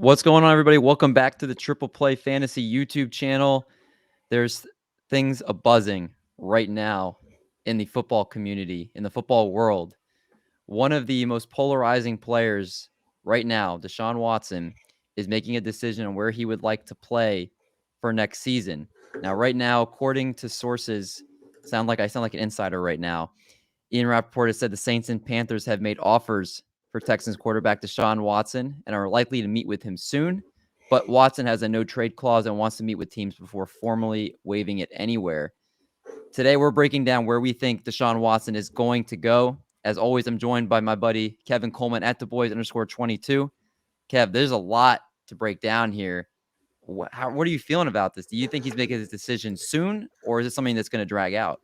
What's going on, everybody? Welcome back to the Triple Play Fantasy YouTube channel. There's things a-buzzing right now in the football community, in the football world. One of the most polarizing players right now, Deshaun Watson, is making a decision on where he would like to play for next season. Now, right now, according to sources, I sound like an insider right now. Ian Rappaport has said the Saints and Panthers have made offers for Texans quarterback Deshaun Watson and are likely to meet with him soon. But Watson has a no-trade clause and wants to meet with teams before formally waiving it anywhere. Today, we're breaking down where we think Deshaun Watson is going to go. As always, I'm joined by my buddy Kevin Coleman at @theboys_22. Kev, there's a lot to break down here. What are you feeling about this? Do you think he's making his decision soon, or is it something that's going to drag out?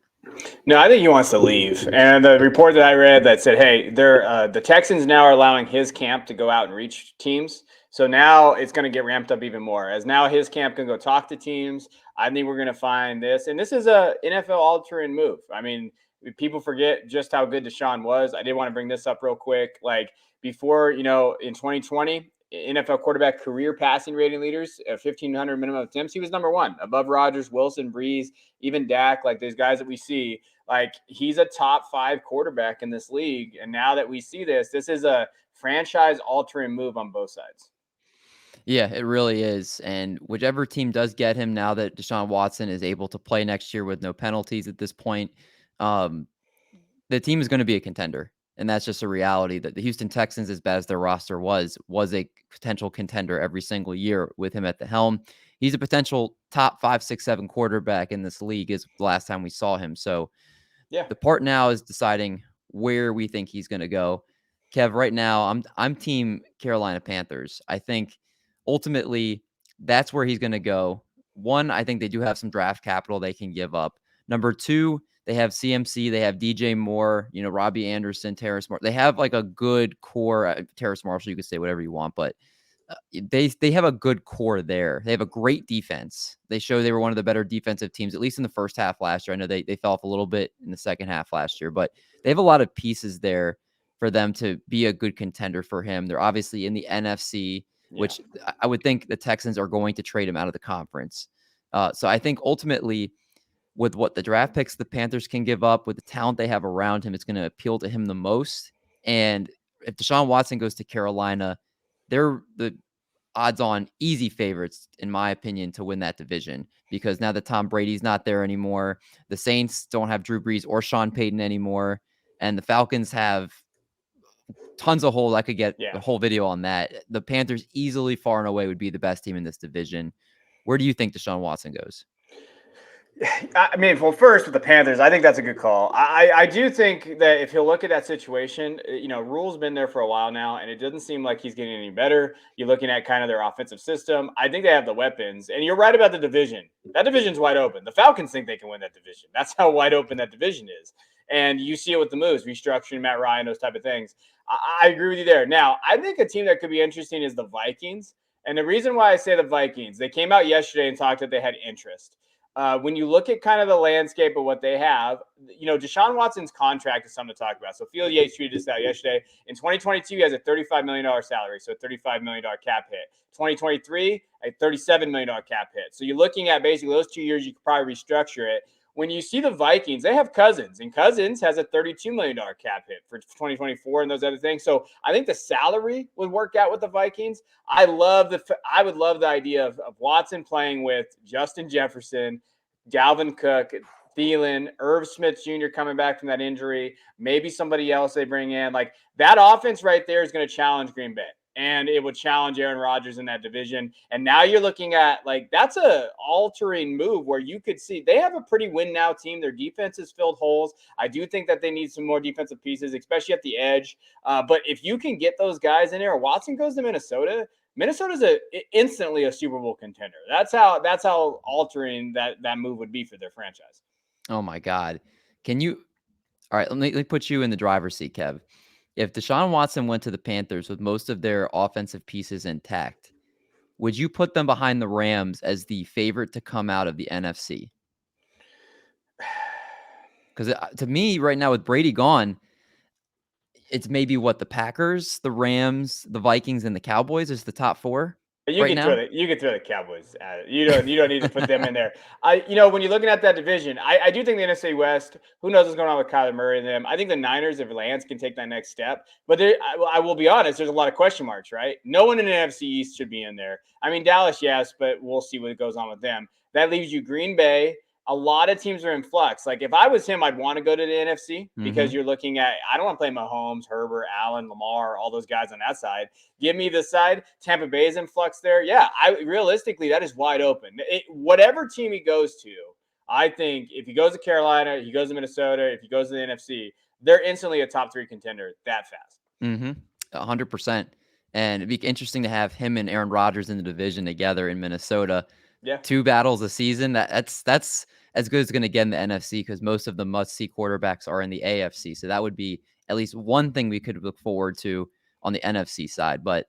No, I think he wants to leave. And the report that I read that said, hey, the Texans now are allowing his camp to go out and reach teams. So now it's going to get ramped up even more. As now his camp can go talk to teams. I think we're going to find this. And this is a NFL altering move. I mean, people forget just how good Deshaun was. I did want to bring this up real quick. Like before, in 2020, NFL quarterback career passing rating leaders at 1,500 minimum attempts, he was number one, above Rodgers, Wilson, Breeze, even Dak, like those guys that we see. Like he's a top 5 quarterback in this league. And now that we see this is a franchise altering move on both sides. Yeah, it really is. And whichever team does get him, now that Deshaun Watson is able to play next year with no penalties at this point, the team is going to be a contender. And that's just a reality that the Houston Texans, as bad as their roster was a potential contender every single year with him at the helm. He's a potential top 5, 6, 7 quarterback in this league is the last time we saw him. So yeah, the part now is deciding where we think he's going to go. Kev, right now, I'm team Carolina Panthers. I think ultimately that's where he's going to go. One, I think they do have some draft capital they can give up. Number two, they have CMC, they have DJ Moore, Robbie Anderson, Terrace Marshall. They have like a good core. Terrace Marshall, you could say whatever you want, but they have a good core there. They have a great defense. They show they were one of the better defensive teams, at least in the first half last year. I know they fell off a little bit in the second half last year, but they have a lot of pieces there for them to be a good contender for him. They're obviously in the NFC, which I would think the Texans are going to trade him out of the conference. So I think ultimately, with what the draft picks the Panthers can give up, with the talent they have around him, it's going to appeal to him the most. And if Deshaun Watson goes to Carolina, they're the odds-on easy favorites, in my opinion, to win that division, because now that Tom Brady's not there anymore, the Saints don't have Drew Brees or Sean Payton anymore, and the Falcons have tons of holes. I could get a whole video on that. The Panthers easily, far and away, would be the best team in this division. Where do you think Deshaun Watson goes? I mean, well, first with the Panthers, I think that's a good call. I do think that if he'll look at that situation, Rule's been there for a while now, and it doesn't seem like he's getting any better. You're looking at kind of their offensive system. I think they have the weapons, and you're right about the division. That division's wide open. The Falcons think they can win that division. That's how wide open that division is. And you see it with the moves, restructuring, Matt Ryan, those type of things. I agree with you there. Now, I think a team that could be interesting is the Vikings. And the reason why I say the Vikings, they came out yesterday and talked that they had interest. When you look at kind of the landscape of what they have, Deshaun Watson's contract is something to talk about. So Field Yates tweeted this out yesterday. In 2022, he has a $35 million salary, so a $35 million cap hit. 2023, a $37 million cap hit. So you're looking at basically those 2 years, you could probably restructure it. When you see the Vikings, they have Cousins, and Cousins has a $32 million cap hit for 2024 and those other things. So I think the salary would work out with the Vikings. I would love the idea of Watson playing with Justin Jefferson, Dalvin Cook, Thielen, Irv Smith Jr. coming back from that injury, maybe somebody else they bring in. Like that offense right there is going to challenge Green Bay. And it would challenge Aaron Rodgers in that division. And now you're looking at that's a altering move where you could see they have a pretty win now team. Their defense has filled holes. I do think that they need some more defensive pieces, especially at the edge. But if you can get those guys in there, Watson goes to Minnesota. Minnesota's instantly a Super Bowl contender. That's how altering that move would be for their franchise. Oh my God. All right, let me put you in the driver's seat, Kev. If Deshaun Watson went to the Panthers with most of their offensive pieces intact, would you put them behind the Rams as the favorite to come out of the NFC? Because to me, right now, with Brady gone, it's maybe the Packers, the Rams, the Vikings, and the Cowboys is the top 4. You right can now. throw the Cowboys at it. You don't need to put them in there. When you're looking at that division, I do think the NFC West. Who knows what's going on with Kyler Murray and them? I think the Niners, if Lance can take that next step, but I will be honest. There's a lot of question marks, right? No one in the NFC East should be in there. I mean, Dallas, yes, but we'll see what goes on with them. That leaves you Green Bay. A lot of teams are in flux. Like if I was him, I'd want to go to the NFC because Mm-hmm. you're looking at. I don't want to play Mahomes, Herbert, Allen, Lamar, all those guys on that side. Give me the side. Tampa Bay is in flux there. Yeah, realistically that is wide open. Whatever team he goes to, I think if he goes to Carolina, he goes to Minnesota, if he goes to the NFC, they're instantly a top 3 contender that fast. Mm-hmm. 100%. And it'd be interesting to have him and Aaron Rodgers in the division together in Minnesota. Yeah. 2 battles a season. That's as good as it's going to get in the NFC because most of the must-see quarterbacks are in the AFC. So that would be at least one thing we could look forward to on the NFC side. But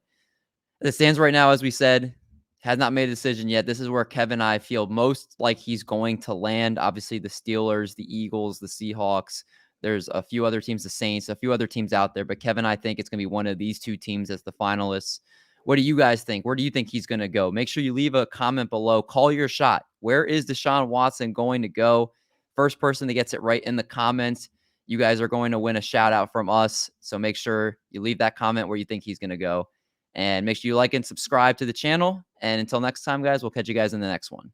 as it stands right now, as we said, has not made a decision yet. This is where Kevin and I feel most like he's going to land. Obviously, the Steelers, the Eagles, the Seahawks. There's a few other teams, the Saints, a few other teams out there. But Kevin, I think it's going to be one of these 2 teams as the finalists. What do you guys think? Where do you think he's going to go? Make sure you leave a comment below. Call your shot. Where is Deshaun Watson going to go? First person that gets it right in the comments, you guys are going to win a shout out from us. So make sure you leave that comment where you think he's going to go. And make sure you like and subscribe to the channel. And until next time, guys, we'll catch you guys in the next one.